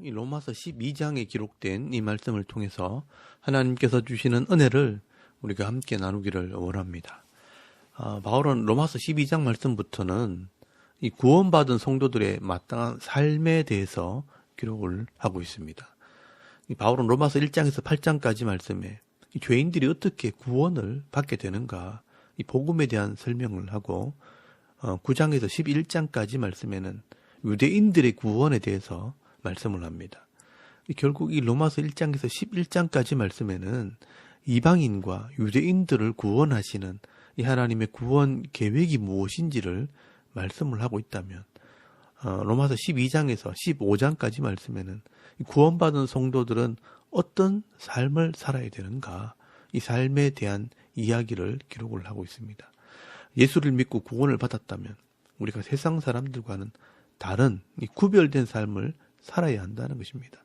이 로마서 12장에 기록된 이 말씀을 통해서 하나님께서 주시는 은혜를 우리가 함께 나누기를 원합니다. 바울은 로마서 12장 말씀부터는 이 구원받은 성도들의 마땅한 삶에 대해서 기록을 하고 있습니다. 이 바울은 로마서 1장에서 8장까지 말씀에 이 죄인들이 어떻게 구원을 받게 되는가, 이 복음에 대한 설명을 하고 9장에서 11장까지 말씀에는 유대인들의 구원에 대해서 말씀을 합니다. 결국 이 로마서 1장에서 11장까지 말씀에는 이방인과 유대인들을 구원하시는 이 하나님의 구원 계획이 무엇인지를 말씀을 하고 있다면, 로마서 12장에서 15장까지 말씀에는 구원받은 성도들은 어떤 삶을 살아야 되는가, 이 삶에 대한 이야기를 기록을 하고 있습니다. 예수를 믿고 구원을 받았다면 우리가 세상 사람들과는 다른 이 구별된 삶을 살아야 한다는 것입니다.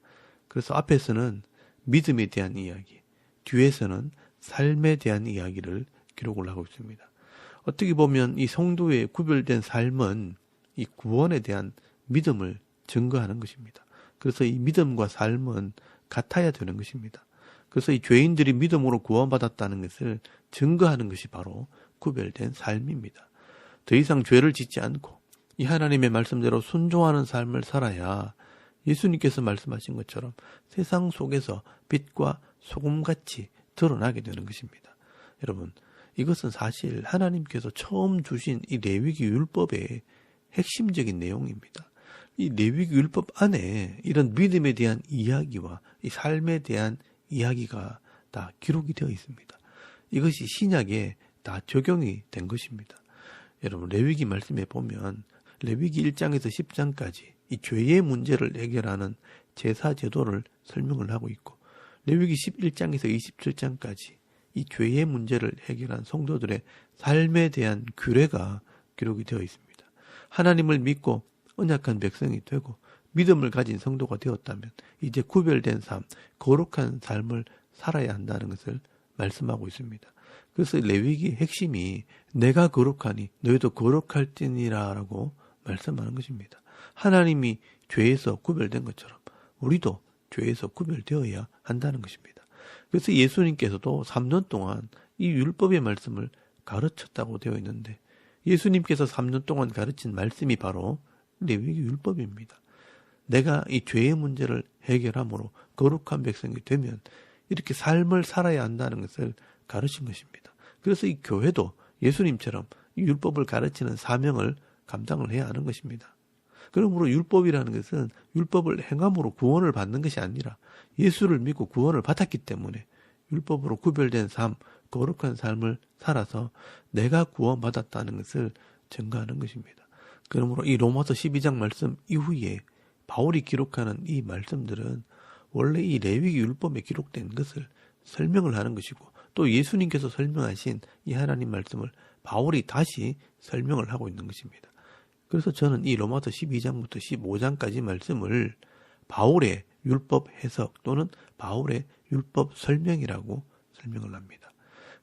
그래서 앞에서는 믿음에 대한 이야기, 뒤에서는 삶에 대한 이야기를 기록을 하고 있습니다. 어떻게 보면 이 성도의 구별된 삶은 이 구원에 대한 믿음을 증거하는 것입니다. 그래서 이 믿음과 삶은 같아야 되는 것입니다. 그래서 이 죄인들이 믿음으로 구원받았다는 것을 증거하는 것이 바로 구별된 삶입니다. 더 이상 죄를 짓지 않고 이 하나님의 말씀대로 순종하는 삶을 살아야 예수님께서 말씀하신 것처럼 세상 속에서 빛과 소금같이 드러나게 되는 것입니다. 여러분, 이것은 사실 하나님께서 처음 주신 이 레위기 율법의 핵심적인 내용입니다. 이 레위기 율법 안에 이런 믿음에 대한 이야기와 이 삶에 대한 이야기가 다 기록이 되어 있습니다. 이것이 신약에 다 적용이 된 것입니다. 여러분, 레위기 말씀에 보면 레위기 1장에서 10장까지 이 죄의 문제를 해결하는 제사 제도를 설명을 하고 있고, 레위기 11장에서 27장까지 이 죄의 문제를 해결한 성도들의 삶에 대한 규례가 기록이 되어 있습니다. 하나님을 믿고 언약한 백성이 되고 믿음을 가진 성도가 되었다면 이제 구별된 삶, 거룩한 삶을 살아야 한다는 것을 말씀하고 있습니다. 그래서 레위기의 핵심이 내가 거룩하니 너희도 거룩할지니라 라고 말씀하는 것입니다. 하나님이 죄에서 구별된 것처럼 우리도 죄에서 구별되어야 한다는 것입니다. 그래서 예수님께서도 3년 동안 이 율법의 말씀을 가르쳤다고 되어 있는데, 예수님께서 3년 동안 가르친 말씀이 바로 레위기 율법입니다. 내가 이 죄의 문제를 해결함으로 거룩한 백성이 되면 이렇게 삶을 살아야 한다는 것을 가르친 것입니다. 그래서 이 교회도 예수님처럼 이 율법을 가르치는 사명을 감당을 해야 하는 것입니다. 그러므로 율법이라는 것은 율법을 행함으로 구원을 받는 것이 아니라 예수를 믿고 구원을 받았기 때문에 율법으로 구별된 삶, 거룩한 삶을 살아서 내가 구원받았다는 것을 증거하는 것입니다. 그러므로 이 로마서 12장 말씀 이후에 바울이 기록하는 이 말씀들은 원래 이 레위기 율법에 기록된 것을 설명을 하는 것이고, 또 예수님께서 설명하신 이 하나님 말씀을 바울이 다시 설명을 하고 있는 것입니다. 그래서 저는 이 로마서 12장부터 15장까지 말씀을 바울의 율법 해석 또는 바울의 율법 설명이라고 설명을 합니다.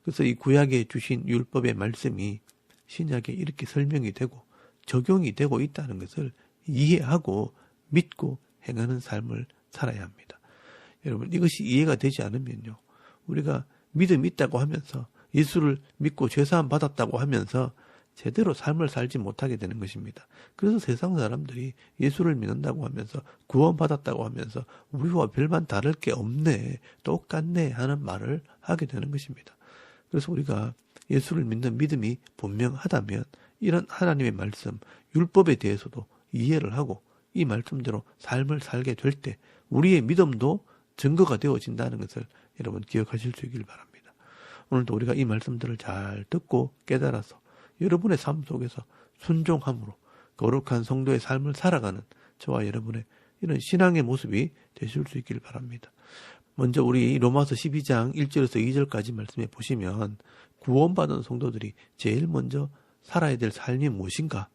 그래서 이 구약에 주신 율법의 말씀이 신약에 이렇게 설명이 되고 적용이 되고 있다는 것을 이해하고 믿고 행하는 삶을 살아야 합니다. 여러분, 이것이 이해가 되지 않으면요, 우리가 믿음이 있다고 하면서 예수를 믿고 죄사함 받았다고 하면서 제대로 삶을 살지 못하게 되는 것입니다. 그래서 세상 사람들이 예수를 믿는다고 하면서 구원받았다고 하면서 우리와 별반 다를 게 없네, 똑같네 하는 말을 하게 되는 것입니다. 그래서 우리가 예수를 믿는 믿음이 분명하다면 이런 하나님의 말씀, 율법에 대해서도 이해를 하고 이 말씀대로 삶을 살게 될 때 우리의 믿음도 증거가 되어진다는 것을 여러분 기억하실 수 있길 바랍니다. 오늘도 우리가 이 말씀들을 잘 듣고 깨달아서 여러분의 삶 속에서 순종함으로 거룩한 성도의 삶을 살아가는 저와 여러분의 이런 신앙의 모습이 되실 수 있길 바랍니다. 먼저 우리 로마서 12장 1절에서 2절까지 말씀해 보시면 구원받은 성도들이 제일 먼저 살아야 될 삶이 무엇인가?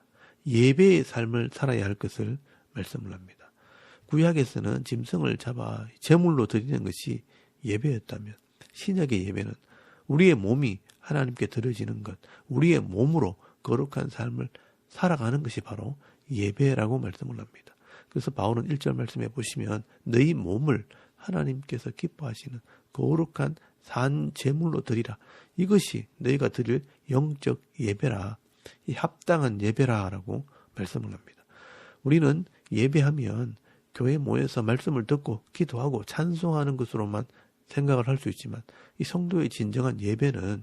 예배의 삶을 살아야 할 것을 말씀을 합니다. 구약에서는 짐승을 잡아 제물로 드리는 것이 예배였다면 신약의 예배는 우리의 몸이 하나님께 드려지는 것, 우리의 몸으로 거룩한 삶을 살아가는 것이 바로 예배라고 말씀을 합니다. 그래서 바울은 1절 말씀에 보시면 너희 몸을 하나님께서 기뻐하시는 거룩한 산 제물로 드리라. 이것이 너희가 드릴 영적 예배라. 이 합당한 예배라라고 말씀을 합니다. 우리는 예배하면 교회에 모여서 말씀을 듣고 기도하고 찬송하는 것으로만 생각을 할 수 있지만 이 성도의 진정한 예배는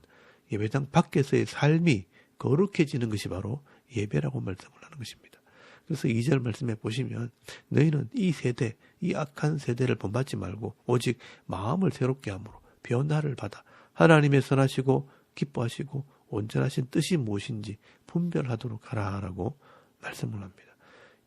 예배당 밖에서의 삶이 거룩해지는 것이 바로 예배라고 말씀을 하는 것입니다. 그래서 2절 말씀에 보시면 너희는 이 세대, 이 악한 세대를 본받지 말고 오직 마음을 새롭게 함으로 변화를 받아 하나님의 선하시고 기뻐하시고 온전하신 뜻이 무엇인지 분별하도록 하라라고 말씀을 합니다.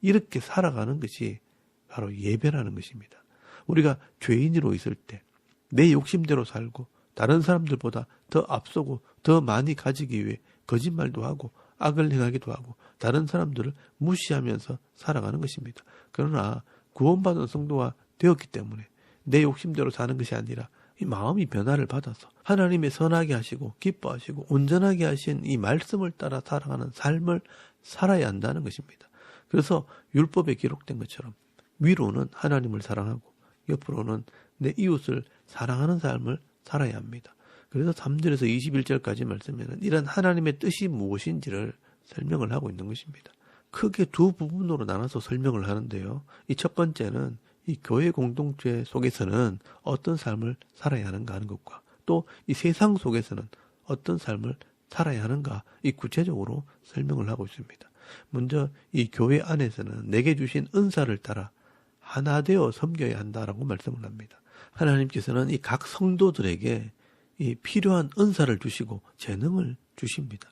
이렇게 살아가는 것이 바로 예배라는 것입니다. 우리가 죄인으로 있을 때 내 욕심대로 살고 다른 사람들보다 더 앞서고 더 많이 가지기 위해 거짓말도 하고 악을 행하기도 하고 다른 사람들을 무시하면서 살아가는 것입니다. 그러나 구원받은 성도가 되었기 때문에 내 욕심대로 사는 것이 아니라 이 마음이 변화를 받아서 하나님의 선하게 하시고 기뻐하시고 온전하게 하신 이 말씀을 따라 살아가는 삶을 살아야 한다는 것입니다. 그래서 율법에 기록된 것처럼 위로는 하나님을 사랑하고 옆으로는 내 이웃을 사랑하는 삶을 살아야 합니다. 그래서 3절에서 21절까지 말씀에는 이런 하나님의 뜻이 무엇인지를 설명을 하고 있는 것입니다. 크게 두 부분으로 나눠서 설명을 하는데요. 이 첫 번째는 이 교회 공동체 속에서는 어떤 삶을 살아야 하는가 하는 것과 또 이 세상 속에서는 어떤 삶을 살아야 하는가 이 구체적으로 설명을 하고 있습니다. 먼저 이 교회 안에서는 내게 주신 은사를 따라 하나 되어 섬겨야 한다라고 말씀을 합니다. 하나님께서는 이 각 성도들에게 이 필요한 은사를 주시고 재능을 주십니다.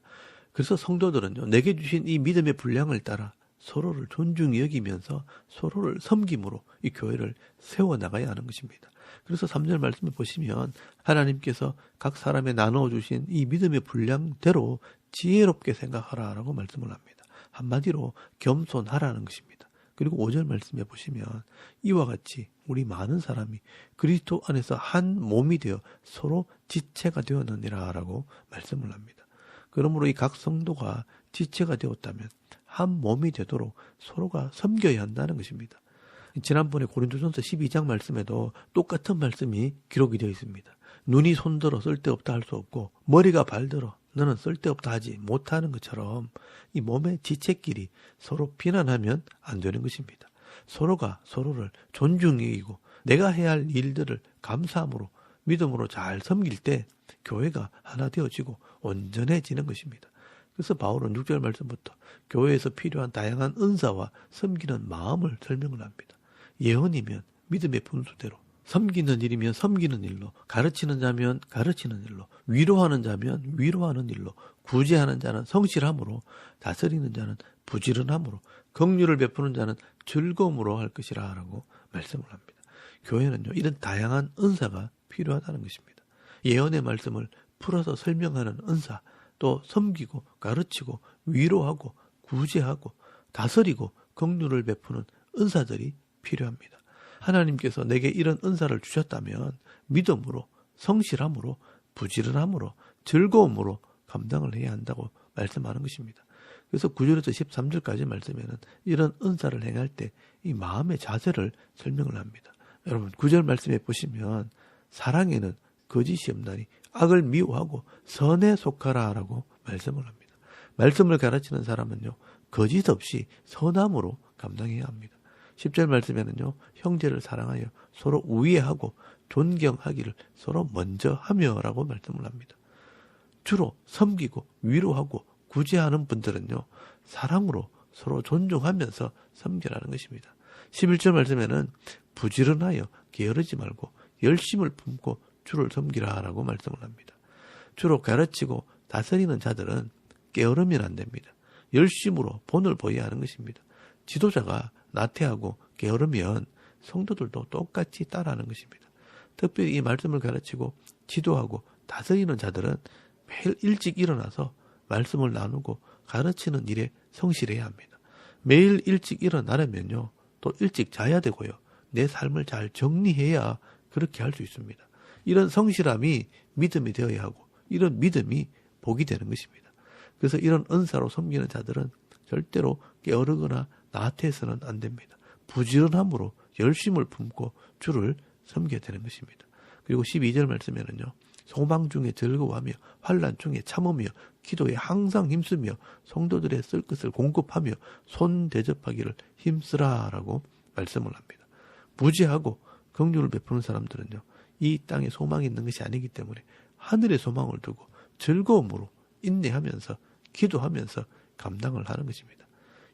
그래서 성도들은요, 내게 주신 이 믿음의 분량을 따라 서로를 존중히 여기면서 서로를 섬김으로 이 교회를 세워나가야 하는 것입니다. 그래서 3절 말씀을 보시면 하나님께서 각 사람에 나누어 주신 이 믿음의 분량대로 지혜롭게 생각하라라고 말씀을 합니다. 한마디로 겸손하라는 것입니다. 그리고 5절 말씀에 보시면 이와 같이 우리 많은 사람이 그리스도 안에서 한 몸이 되어 서로 지체가 되었느니라 라고 말씀을 합니다. 그러므로 이 각 성도가 지체가 되었다면 한 몸이 되도록 서로가 섬겨야 한다는 것입니다. 지난번에 고린도전서 12장 말씀에도 똑같은 말씀이 기록이 되어 있습니다. 눈이 손들어 쓸데없다 할 수 없고 머리가 발들어 너는 쓸데없다 하지 못하는 것처럼 이 몸의 지체끼리 서로 비난하면 안 되는 것입니다. 서로가 서로를 존중히 여기고 내가 해야 할 일들을 감사함으로 믿음으로 잘 섬길 때 교회가 하나 되어지고 온전해지는 것입니다. 그래서 바울은 6절 말씀부터 교회에서 필요한 다양한 은사와 섬기는 마음을 설명을 합니다. 예언이면 믿음의 분수대로, 섬기는 일이면 섬기는 일로, 가르치는 자면 가르치는 일로, 위로하는 자면 위로하는 일로, 구제하는 자는 성실함으로, 다스리는 자는 부지런함으로, 긍휼을 베푸는 자는 즐거움으로 할 것이라 라고 말씀을 합니다. 교회는요, 이런 다양한 은사가 필요하다는 것입니다. 예언의 말씀을 풀어서 설명하는 은사, 또 섬기고 가르치고 위로하고 구제하고 다스리고 긍휼을 베푸는 은사들이 필요합니다. 하나님께서 내게 이런 은사를 주셨다면 믿음으로, 성실함으로, 부지런함으로, 즐거움으로 감당을 해야 한다고 말씀하는 것입니다. 그래서 9절에서 13절까지 말씀에는 이런 은사를 행할 때 이 마음의 자세를 설명을 합니다. 여러분 9절 말씀에 보시면 사랑에는 거짓이 없나니 악을 미워하고 선에 속하라 라고 말씀을 합니다. 말씀을 가르치는 사람은요, 거짓 없이 선함으로 감당해야 합니다. 10절 말씀에는요, 형제를 사랑하여 서로 우애하고 존경하기를 서로 먼저 하며 라고 말씀을 합니다. 주로 섬기고 위로하고 구제하는 분들은요, 사랑으로 서로 존중하면서 섬기라는 것입니다. 11절 말씀에는 부지런하여 게으르지 말고 열심을 품고 주를 섬기라 라고 말씀을 합니다. 주로 가르치고 다스리는 자들은 게으르면 안 됩니다. 열심으로 본을 보여야 하는 것입니다. 지도자가 나태하고 게으르면 성도들도 똑같이 따라하는 것입니다. 특별히 이 말씀을 가르치고 지도하고 다스리는 자들은 매일 일찍 일어나서 말씀을 나누고 가르치는 일에 성실해야 합니다. 매일 일찍 일어나려면요, 또 일찍 자야 되고요, 내 삶을 잘 정리해야 그렇게 할 수 있습니다. 이런 성실함이 믿음이 되어야 하고 이런 믿음이 복이 되는 것입니다. 그래서 이런 은사로 섬기는 자들은 절대로 게으르거나 나태해서는 안 됩니다. 부지런함으로 열심을 품고 주를 섬겨야 되는 것입니다. 그리고 12절 말씀에는요. 소망 중에 즐거워하며 환난 중에 참으며 기도에 항상 힘쓰며 성도들의 쓸 것을 공급하며 손 대접하기를 힘쓰라라고 말씀을 합니다. 무지하고 긍휼을 베푸는 사람들은요. 이 땅에 소망이 있는 것이 아니기 때문에 하늘에 소망을 두고 즐거움으로 인내하면서 기도하면서 감당을 하는 것입니다.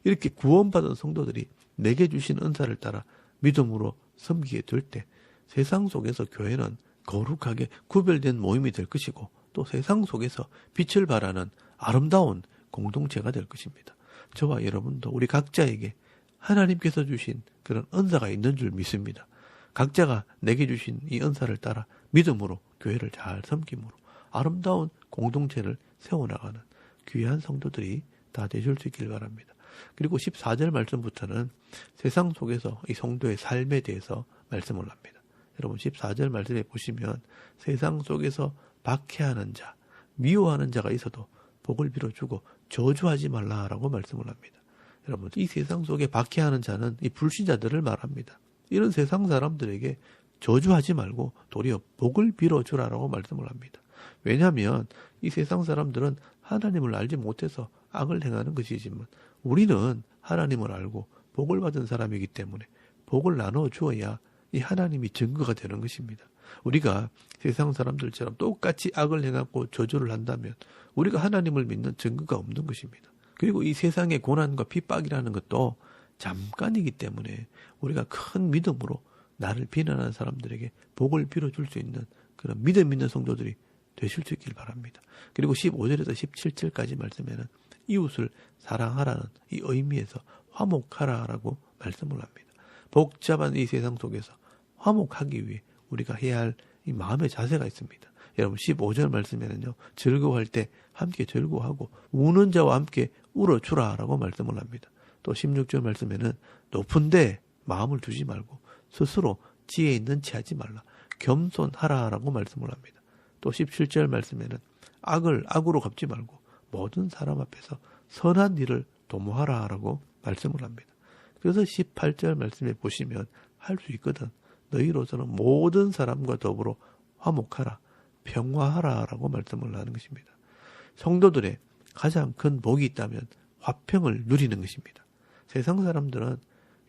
이렇게 구원받은 성도들이 내게 주신 은사를 따라 믿음으로 섬기게 될 때 세상 속에서 교회는 거룩하게 구별된 모임이 될 것이고 또 세상 속에서 빛을 발하는 아름다운 공동체가 될 것입니다. 저와 여러분도 우리 각자에게 하나님께서 주신 그런 은사가 있는 줄 믿습니다. 각자가 내게 주신 이 은사를 따라 믿음으로 교회를 잘 섬김으로 아름다운 공동체를 세워나가는 귀한 성도들이 다 되실 수 있길 바랍니다. 그리고 14절 말씀부터는 세상 속에서 이 성도의 삶에 대해서 말씀을 합니다. 여러분 14절 말씀에 보시면 세상 속에서 박해하는 자, 미워하는 자가 있어도 복을 빌어주고 저주하지 말라라고 말씀을 합니다. 여러분 이 세상 속에 박해하는 자는 이 불신자들을 말합니다. 이런 세상 사람들에게 저주하지 말고 도리어 복을 빌어주라라고 말씀을 합니다. 왜냐하면 이 세상 사람들은 하나님을 알지 못해서 악을 행하는 것이지만 우리는 하나님을 알고 복을 받은 사람이기 때문에 복을 나눠 주어야 이 하나님이 증거가 되는 것입니다. 우리가 세상 사람들처럼 똑같이 악을 행하고 저주를 한다면 우리가 하나님을 믿는 증거가 없는 것입니다. 그리고 이 세상의 고난과 핍박이라는 것도 잠깐이기 때문에 우리가 큰 믿음으로 나를 비난하는 사람들에게 복을 빌어줄 수 있는 그런 믿음 있는 성도들이 되실 수 있길 바랍니다. 그리고 15절에서 17절까지 말씀에는 이웃을 사랑하라는 이 의미에서 화목하라라고 말씀을 합니다. 복잡한 이 세상 속에서 화목하기 위해 우리가 해야 할 이 마음의 자세가 있습니다. 여러분 15절 말씀에는요. 즐거워할 때 함께 즐거워하고 우는 자와 함께 울어주라라고 말씀을 합니다. 또 16절 말씀에는 높은데 마음을 두지 말고 스스로 지혜 있는 체 하지 말라. 겸손하라라고 말씀을 합니다. 또 17절 말씀에는 악을 악으로 갚지 말고 모든 사람 앞에서 선한 일을 도모하라라고 말씀을 합니다. 그래서 18절 말씀에 보시면 할 수 있거든. 너희로서는 모든 사람과 더불어 화목하라, 평화하라라고 말씀을 하는 것입니다. 성도들의 가장 큰 복이 있다면 화평을 누리는 것입니다. 세상 사람들은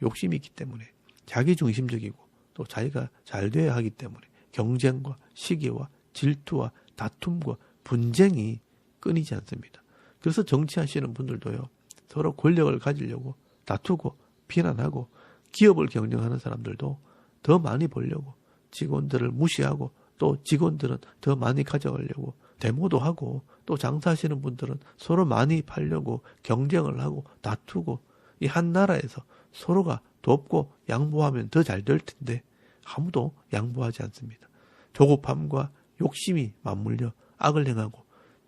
욕심이 있기 때문에 자기중심적이고 또 자기가 잘 돼야 하기 때문에 경쟁과 시기와 질투와 다툼과 분쟁이 끊이지 않습니다. 그래서 정치하시는 분들도요. 서로 권력을 가지려고 다투고 비난하고 기업을 경영하는 사람들도 더 많이 벌려고 직원들을 무시하고 또 직원들은 더 많이 가져가려고 데모도 하고 또 장사하시는 분들은 서로 많이 팔려고 경쟁을 하고 다투고 이 한 나라에서 서로가 돕고 양보하면 더 잘 될 텐데 아무도 양보하지 않습니다. 조급함과 욕심이 맞물려 악을 행하고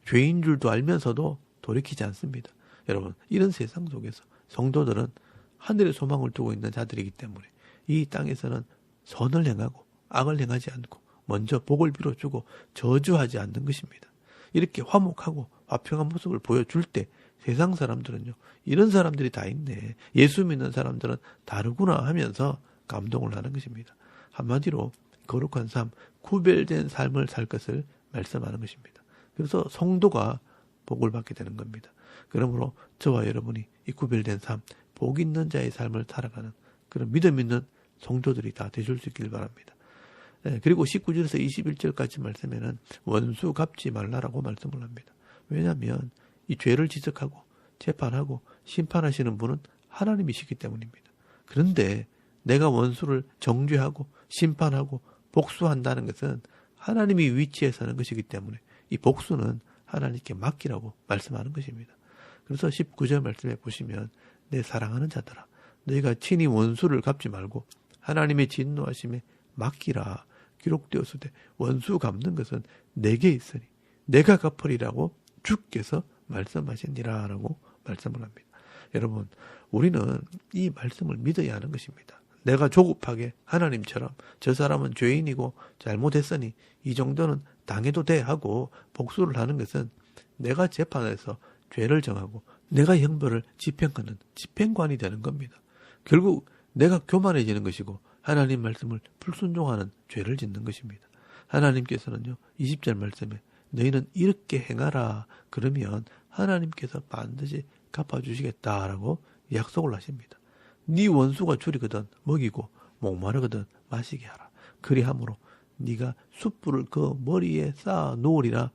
죄인 줄도 알면서도 돌이키지 않습니다. 여러분 이런 세상 속에서 성도들은 하늘의 소망을 두고 있는 자들이기 때문에 이 땅에서는 선을 행하고 악을 행하지 않고 먼저 복을 빌어주고 저주하지 않는 것입니다. 이렇게 화목하고 화평한 모습을 보여줄 때 세상 사람들은요. 이런 사람들이 다 있네. 예수 믿는 사람들은 다르구나 하면서 감동을 하는 것입니다. 한마디로 거룩한 삶, 구별된 삶을 살 것을 말씀하는 것입니다. 그래서 성도가 복을 받게 되는 겁니다. 그러므로 저와 여러분이 이 구별된 삶, 복 있는 자의 삶을 살아가는 그런 믿음 있는 성도들이 다 되실 수 있길 바랍니다. 네, 그리고 19절에서 21절까지 말씀에는 원수 갚지 말라라고 말씀을 합니다. 왜냐하면 이 죄를 지적하고 재판하고 심판하시는 분은 하나님이시기 때문입니다. 그런데 내가 원수를 정죄하고 심판하고 복수한다는 것은 하나님이 위치에 서는 것이기 때문에 이 복수는 하나님께 맡기라고 말씀하는 것입니다. 그래서 19절 말씀에 보시면 내 사랑하는 자들아 너희가 친히 원수를 갚지 말고 하나님의 진노하심에 맡기라. 기록되었으되 원수 갚는 것은 내게 있으니 내가 갚으리라고 주께서 말씀하시니라 라고 말씀을 합니다. 여러분 우리는 이 말씀을 믿어야 하는 것입니다. 내가 조급하게 하나님처럼 저 사람은 죄인이고 잘못했으니 이 정도는 당해도 돼 하고 복수를 하는 것은 내가 재판에서 죄를 정하고 내가 형벌을 집행하는 집행관이 되는 겁니다. 결국 내가 교만해지는 것이고 하나님 말씀을 불순종하는 죄를 짓는 것입니다. 하나님께서는요, 20절 말씀에 너희는 이렇게 행하라 그러면 하나님께서 반드시 갚아주시겠다라고 약속을 하십니다. 네 원수가 줄이거든 먹이고 목마르거든 마시게 하라. 그리함으로 네가 숯불을 그 머리에 쌓아 놓으리라.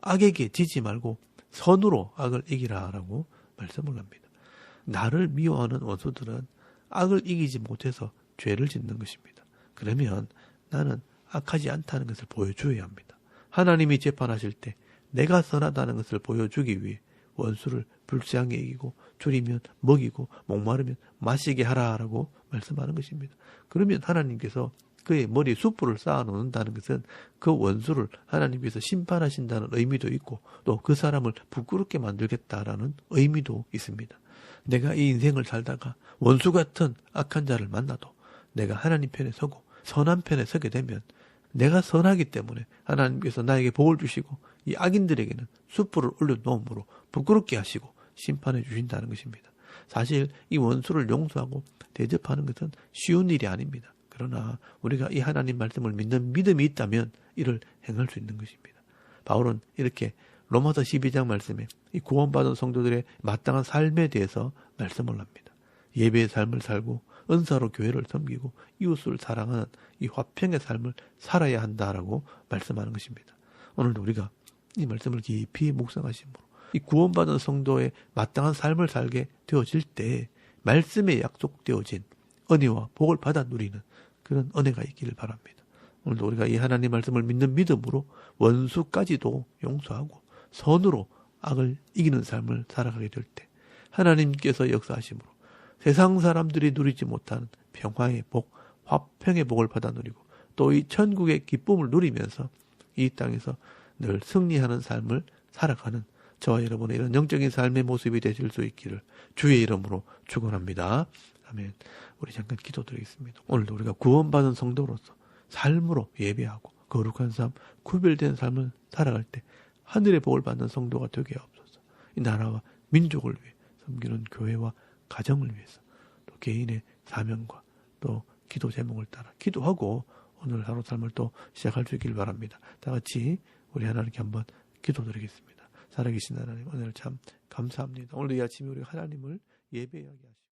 악에게 지지 말고 선으로 악을 이기라라고 말씀을 합니다. 나를 미워하는 원수들은 악을 이기지 못해서 죄를 짓는 것입니다. 그러면 나는 악하지 않다는 것을 보여줘야 합니다. 하나님이 재판하실 때 내가 선하다는 것을 보여주기 위해 원수를 불쌍히 이기고 줄이면 먹이고 목마르면 마시게 하라라고 말씀하는 것입니다. 그러면 하나님께서 그의 머리에 숯불을 쌓아 놓는다는 것은 그 원수를 하나님께서 심판하신다는 의미도 있고 또 그 사람을 부끄럽게 만들겠다라는 의미도 있습니다. 내가 이 인생을 살다가 원수 같은 악한 자를 만나도 내가 하나님 편에 서고 선한 편에 서게 되면 내가 선하기 때문에 하나님께서 나에게 복을 주시고 이 악인들에게는 숯불을 올려놓음으로 부끄럽게 하시고 심판해 주신다는 것입니다. 사실 이 원수를 용서하고 대접하는 것은 쉬운 일이 아닙니다. 그러나 우리가 이 하나님 말씀을 믿는 믿음이 있다면 이를 행할 수 있는 것입니다. 바울은 이렇게 로마서 12장 말씀에 이 구원받은 성도들의 마땅한 삶에 대해서 말씀을 합니다. 예배의 삶을 살고 은사로 교회를 섬기고 이웃을 사랑하는 이 화평의 삶을 살아야 한다라고 말씀하는 것입니다. 오늘도 우리가 이 말씀을 깊이 묵상하심으로 이 구원받은 성도의 마땅한 삶을 살게 되어질 때 말씀에 약속되어진 은혜와 복을 받아 누리는 그런 은혜가 있기를 바랍니다. 오늘도 우리가 이 하나님 말씀을 믿는 믿음으로 원수까지도 용서하고 선으로 악을 이기는 삶을 살아가게 될 때 하나님께서 역사하심으로 세상 사람들이 누리지 못하는 평화의 복, 화평의 복을 받아 누리고 또 이 천국의 기쁨을 누리면서 이 땅에서 늘 승리하는 삶을 살아가는 저와 여러분의 이런 영적인 삶의 모습이 되실 수 있기를 주의 이름으로 축원합니다. 아멘. 우리 잠깐 기도드리겠습니다. 오늘도 우리가 구원받은 성도로서 삶으로 예배하고 거룩한 삶, 구별된 삶을 살아갈 때 하늘의 복을 받는 성도가 되게 하옵소서. 이 나라와 민족을 위해 섬기는 교회와 가정을 위해서 또 개인의 사명과 또 기도 제목을 따라 기도하고 오늘 하루 삶을 또 시작할 수 있길 바랍니다. 다 같이 우리 하나님께 한번 기도드리겠습니다. 살아계신 하나님, 오늘 참 감사합니다. 오늘 이 아침에 우리 하나님을 예배하게 하시고